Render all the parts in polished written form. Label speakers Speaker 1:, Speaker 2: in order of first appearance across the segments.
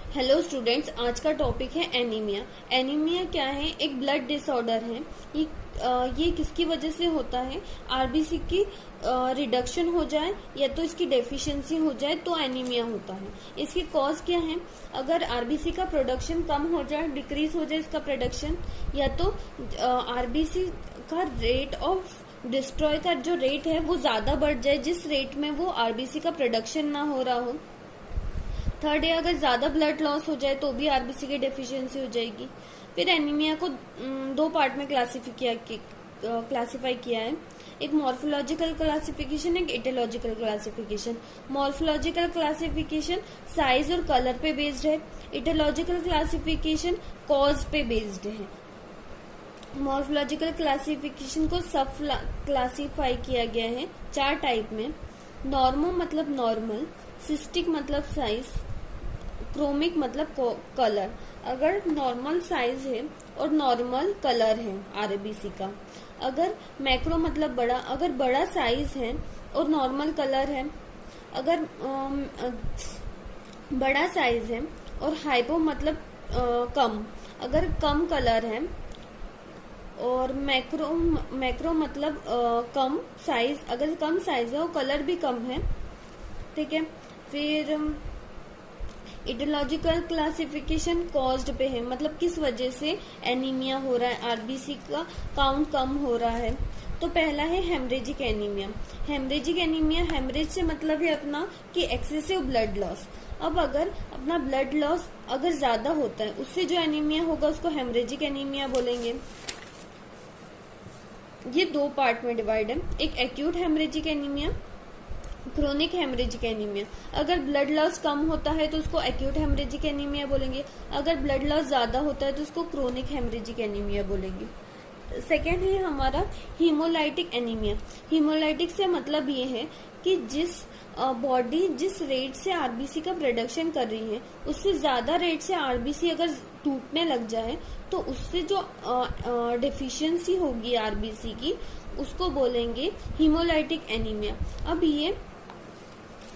Speaker 1: Hello students, आज का topic है एनीमिया। एनीमिया क्या है? एक ब्लड डिसऑर्डर है। ये किसकी वजह से होता है? आरबीसी की रिडक्शन हो जाए या तो इसकी डेफिशिएंसी हो जाए तो एनीमिया होता है। इसकी कॉज क्या है? अगर आरबीसी का प्रोडक्शन कम हो जाए, डिक्रीज हो जाए इसका प्रोडक्शन, या तो आरबीसी का रेट ऑफ डिस्ट्रॉय का जो रेट है वो ज्यादा बढ़ जाए, जिस रेट में वो आरबीसी का प्रोडक्शन ना हो रहा हो। थर्ड है, अगर ज्यादा ब्लड लॉस हो जाए तो भी आरबीसी की डेफिशिएंसी हो जाएगी। फिर एनीमिया को दो पार्ट में क्लासिफाई किया है। एक मॉर्फोलॉजिकल क्लासिफिकेशन, एक aetiological classification. Morphological classification size और कलर पे बेस्ड है। एटियोलॉजिकल क्लासिफिकेशन कॉज पे बेस्ड है। मॉर्फोलॉजिकल क्लासिफिकेशन को सब क्लासिफाई किया गया है 4 टाइप में। नॉर्मो मतलब नॉर्मल, सिस्टिक मतलब साइज, क्रोमिक मतलब कलर। अगर नॉर्मल साइज है और नॉर्मल कलर है आरबीसी का। अगर मैक्रो मतलब बड़ा, अगर बड़ा साइज है और नॉर्मल कलर है। अगर बड़ा साइज है और हाइपो मतलब कम, अगर कम कलर है। और मैक्रो मतलब कम साइज, अगर कम साइज है और कलर भी कम है, ठीक है। फिर इटियोलॉजिकल क्लासिफिकेशन कॉज्ड पे है, मतलब किस वजह से एनीमिया हो रहा है, आरबीसी का काउंट कम हो रहा है। तो पहला है haemorrhagic anaemia. Haemorrhagic anaemia, haemorrhage से मतलब है अपना कि एक्सेसिव ब्लड लॉस। अब अगर अपना ब्लड लॉस अगर ज्यादा होता है, उससे जो एनीमिया होगा उसको हेमरेजिक एनीमिया बोलेंगे। ये 2 पार्ट में डिवाइड है, एक acute haemorrhagic anaemia, chronic haemorrhagic anaemia. अगर ब्लड लॉस कम होता है तो उसको एक्यूट हेमरेजिक एनीमिया बोलेंगे। अगर ब्लड लॉस ज्यादा होता है तो उसको क्रोनिक हेमरेजिक एनीमिया बोलेंगे। सेकेंड है हमारा हीमोलाइटिक एनीमिया। हीमोलाइटिक से मतलब ये है कि जिस बॉडी जिस रेट से आरबीसी का प्रोडक्शन कर रही है, उससे ज्यादा रेट से आरबीसी अगर टूटने लग जाए तो उससे जो डेफिशिएंसी होगी आरबीसी की, उसको बोलेंगे हीमोलाइटिक एनीमिया। अब ये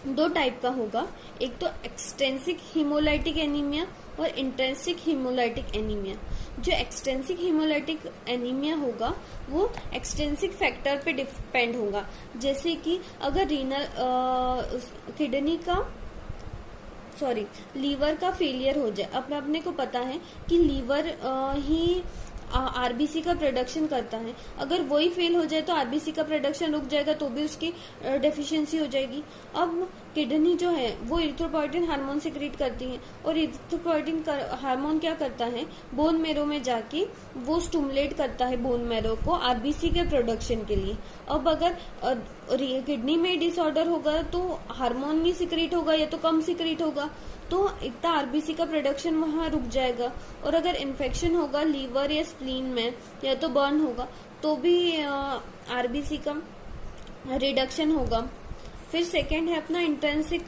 Speaker 1: 2 टाइप का होगा, एक तो एक्सटेंसिक हीमोलाइटिक एनीमिया और इंटेंसिक हीमोलाइटिक एनीमिया। जो एक्सटेंसिक हीमोलाइटिक एनीमिया होगा वो एक्सटेंसिक फैक्टर पे डिपेंड होगा। जैसे कि अगर लीवर का फेलियर हो जाए। अब अपने को पता है कि लीवर ही आरबीसी का प्रोडक्शन करता है, अगर वही फेल हो जाए तो आरबीसी का प्रोडक्शन रुक जाएगा, तो भी उसकी डेफिशिएंसी हो जाएगी। अब किडनी जो है वो इरिथ्रोपोइटिन हार्मोन सिक्रीट करती है, और इरिथ्रोपोइटिन हार्मोन क्या करता है, बोन मैरो में जाके वो स्टिमुलेट करता है बोन मैरो को आरबीसी के प्रोडक्शन के लिए। अब अगर किडनी में डिसऑर्डर होगा तो हार्मोन नहीं सिक्रीट होगा या तो कम सिक्रीट होगा, तो इतना आरबीसी का प्रोडक्शन वहां रुक जाएगा। और अगर इन्फेक्शन होगा लीवर या स्प्लीन में या तो बर्न होगा तो भी आरबीसी का रिडक्शन होगा। फिर सेकेंड है अपना इंटेंसिक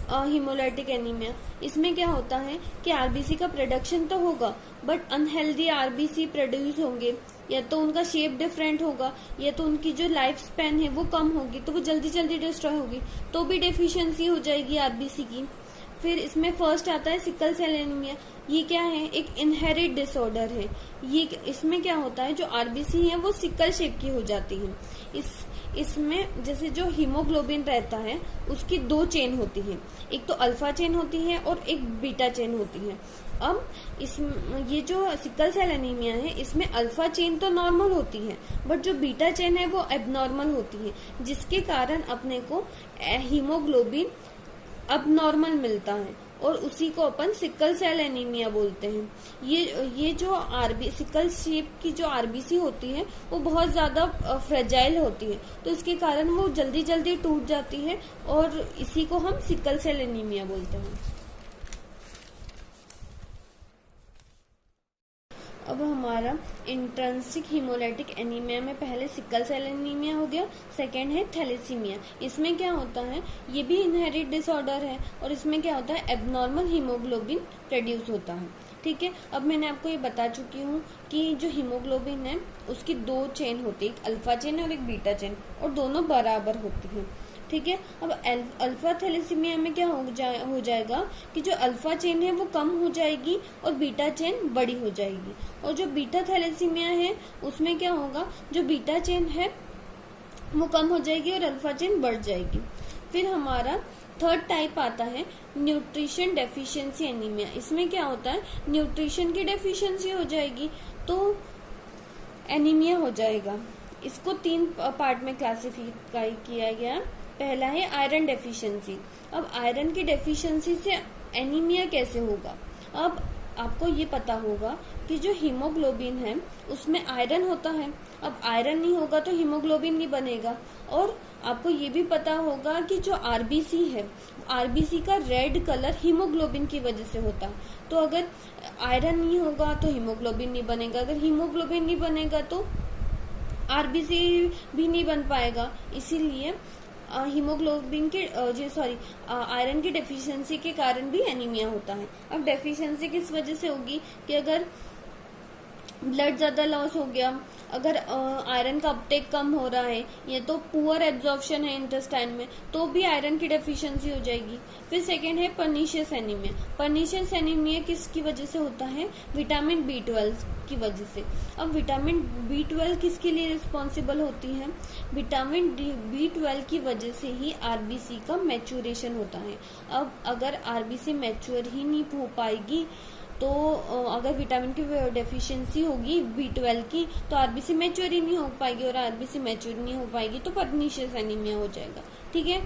Speaker 1: हीमोलाइटिक एनीमिया। इसमें क्या होता है कि आरबीसी का प्रोडक्शन तो होगा बट अनहेल्दी आरबीसी प्रोड्यूस होंगे, या तो उनका शेप डिफरेंट होगा या तो उनकी जो लाइफ स्पैन है वो कम होगी, तो वो जल्दी जल्दी डिस्ट्रॉय होगी, तो भी डेफिशिएंसी हो जाएगी आरबीसी की। फिर इसमें फर्स्ट आता है सिकल सेल एनीमिया। ये क्या है? एक इनहेरिट डिसऑर्डर है। इसमें क्या होता है, जो आरबीसी है वो सिकल शेप की हो जाती है। इसमें जैसे जो हीमोग्लोबिन रहता है उसकी 2 चेन होती है, एक तो अल्फा चेन होती है और एक बीटा चेन होती है। अब ये जो सिकल सेल एनीमिया है इसमें अल्फा चेन तो नॉर्मल होती है बट जो बीटा चेन है वो एबनॉर्मल होती है, जिसके कारण अपने को हीमोग्लोबिन अब नॉर्मल मिलता है और उसी को अपन सिकल सेल एनीमिया बोलते हैं। ये जो सिकल शेप की जो आरबीसी होती है वो बहुत ज्यादा फ्रेजाइल होती है, तो इसके कारण वो जल्दी जल्दी टूट जाती है और इसी को हम सिकल सेल एनीमिया बोलते हैं। अब हमारा इंट्रिंसिक हीमोलाइटिक एनीमिया में पहले सिकल सेल एनीमिया हो गया, सेकेंड है थैलेसीमिया। इसमें क्या होता है, ये भी इनहेरिट डिसऑर्डर है और इसमें क्या होता है, एबनॉर्मल हीमोग्लोबिन प्रोड्यूस होता है। ठीक है, अब मैंने आपको ये बता चुकी हूँ कि जो हीमोग्लोबिन है उसकी 2 चेन होती है, एक अल्फा चेन और एक बीटा चेन, और दोनों बराबर होती है। ठीक है। अब अल्फा थैलेसीमिया में क्या हो जाएगा कि जो अल्फा चेन है वो कम हो जाएगी और बीटा चेन बड़ी हो जाएगी। और जो बीटा थैलेसीमिया है उसमें क्या होगा, जो बीटा चेन है वो कम हो जाएगी और अल्फा चेन बढ़ जाएगी। फिर हमारा थर्ड टाइप आता है न्यूट्रिशन डेफिशिएंसी एनीमिया। इसमें क्या होता है, न्यूट्रिशन की डेफिशिएंसी हो जाएगी तो एनीमिया हो जाएगा। इसको 3 पार्ट में क्लासिफाई किया गया। पहला है आयरन डेफिशिएंसी। अब आयरन की डेफिशिएंसी से एनीमिया कैसे होगा। अब आपको ये पता होगा कि जो हीमोग्लोबिन है उसमें आयरन होता है। अब आयरन नहीं होगा तो हीमोग्लोबिन नहीं बनेगा। और आपको ये भी पता होगा कि जो आरबीसी है, आरबीसी का रेड कलर हीमोग्लोबिन की वजह से होता है। तो अगर आयरन नहीं होगा तो हीमोग्लोबिन नहीं बनेगा, अगर हीमोग्लोबिन नहीं बनेगा तो आरबीसी भी नहीं बन पाएगा। इसीलिए हीमोग्लोबिन के आयरन की डेफिशिएंसी के कारण भी एनीमिया होता है। अब डेफिशिएंसी किस वजह से होगी कि अगर ब्लड ज्यादा लॉस हो गया, अगर आयरन का अपटेक कम हो रहा है या तो पुअर एब्जॉर्प्शन है इंटेस्टाइन में, तो भी आयरन की डेफिशिएंसी हो जाएगी। फिर सेकेंड है पर्नीशियस एनीमिया। पर्नीशियस एनीमिया किसकी वजह से होता है, विटामिन B12 की वजह से। अब विटामिन B12 किसके लिए रिस्पॉन्सिबल होती है, विटामिन B12 की वजह से ही आरबीसी का मैच्योरेशन होता है। अब अगर आरबीसी मैच्योर ही नहीं हो पाएगी तो अगर विटामिन की डेफिशिएंसी होगी B12 की तो आरबीसी मैच्योर ही नहीं हो पाएगी, और आरबीसी मैच्योर नहीं हो पाएगी तो पर्नीशियस एनीमिया हो जाएगा। ठीक है।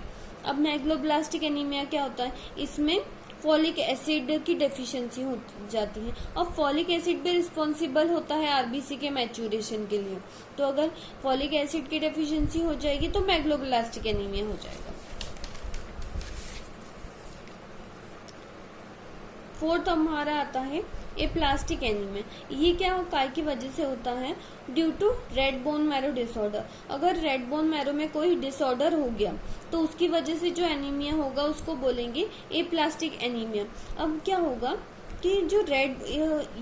Speaker 1: अब मैग्लोब्लास्टिक एनीमिया क्या होता है, इसमें फॉलिक एसिड की डेफिशिएंसी हो जाती है। अब फॉलिक एसिड भी रिस्पॉन्सिबल होता है आरबीसी के मैच्योरेशन के लिए। तो अगर फॉलिक एसिड की डेफिशिएंसी हो जाएगी तो मैग्लोब्लास्टिक एनीमिया हो जाएगा। फोर्थ हमारा आता है एप्लास्टिक एनीमिया। ये क्या काय की वजह से होता है, due to red bone marrow disorder. अगर रेड बोन मैरो में कोई डिसऑर्डर हो गया तो उसकी वजह से जो एनीमिया होगा उसको बोलेंगे एप्लास्टिक एनीमिया। अब क्या होगा कि जो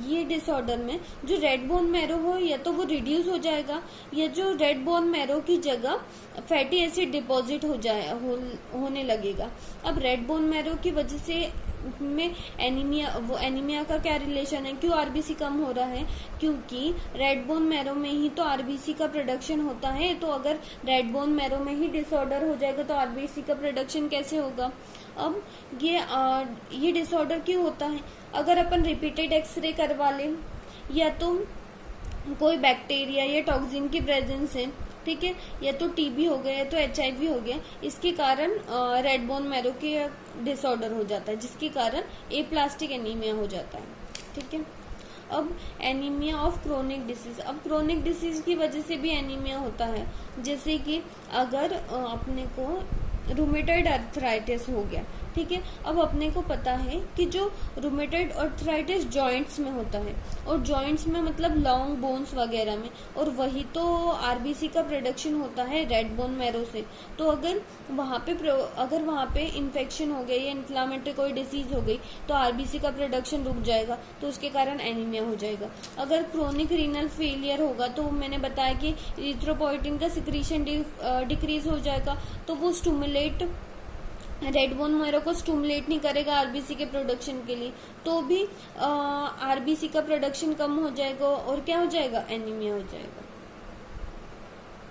Speaker 1: ये डिसऑर्डर में जो रेड बोन मैरो हो या तो वो रिड्यूस हो जाएगा, या जो रेड बोन मैरो की जगह फैटी एसिड डिपॉजिट होने लगेगा। अब रेड बोन मैरो की वजह से में एनीमिया का क्या रिलेशन है, क्यों आरबीसी कम हो रहा है, क्योंकि रेड बोन मैरो में ही तो आरबीसी का प्रोडक्शन होता है। तो अगर रेड बोन मैरो में ही डिसऑर्डर हो जाएगा तो आरबीसी का प्रोडक्शन कैसे होगा। अब ये डिसऑर्डर क्यों होता है, अगर अपन रिपीटेड एक्सरे करवा लें या तो कोई बैक्टीरिया या टॉक्सिन की प्रेजेंस है, ठीक है, या तो टीबी हो गया या तो HIV हो गया, इसके कारण रेड बोन मैरो के डिसऑर्डर हो जाता है, जिसके कारण एप्लास्टिक एनीमिया हो जाता है। ठीक है। अब एनीमिया ऑफ क्रोनिक डिसीज। अब क्रोनिक डिसीज की वजह से भी एनीमिया होता है, जैसे कि अगर अपने को रूमेटॉइड अर्थराइटिस हो गया, ठीक है। अब अपने को पता है कि जो रूमेटॉइड अर्थराइटिस जॉइंट्स में होता है, और जॉइंट्स में मतलब लॉन्ग बोन्स वगैरह में, और वही तो आरबीसी का प्रोडक्शन होता है रेड बोन मैरो से। तो अगर वहाँ पे इन्फेक्शन हो गई या इन्फ्लामेटरी कोई डिसीज हो गई तो आरबीसी का प्रोडक्शन रुक जाएगा, तो उसके कारण एनीमिया हो जाएगा। अगर क्रोनिक रीनल फेलियर होगा तो मैंने बताया कि इरिथ्रोपोइटिन का सिक्रीशन डिक्रीज हो जाएगा, तो वो स्टिमुलेट रेड बोन मैरो को स्टिमुलेट नहीं करेगा आरबीसी के प्रोडक्शन के लिए, तो भी आरबीसी का प्रोडक्शन कम हो जाएगा और क्या हो जाएगा, एनीमिया हो जाएगा।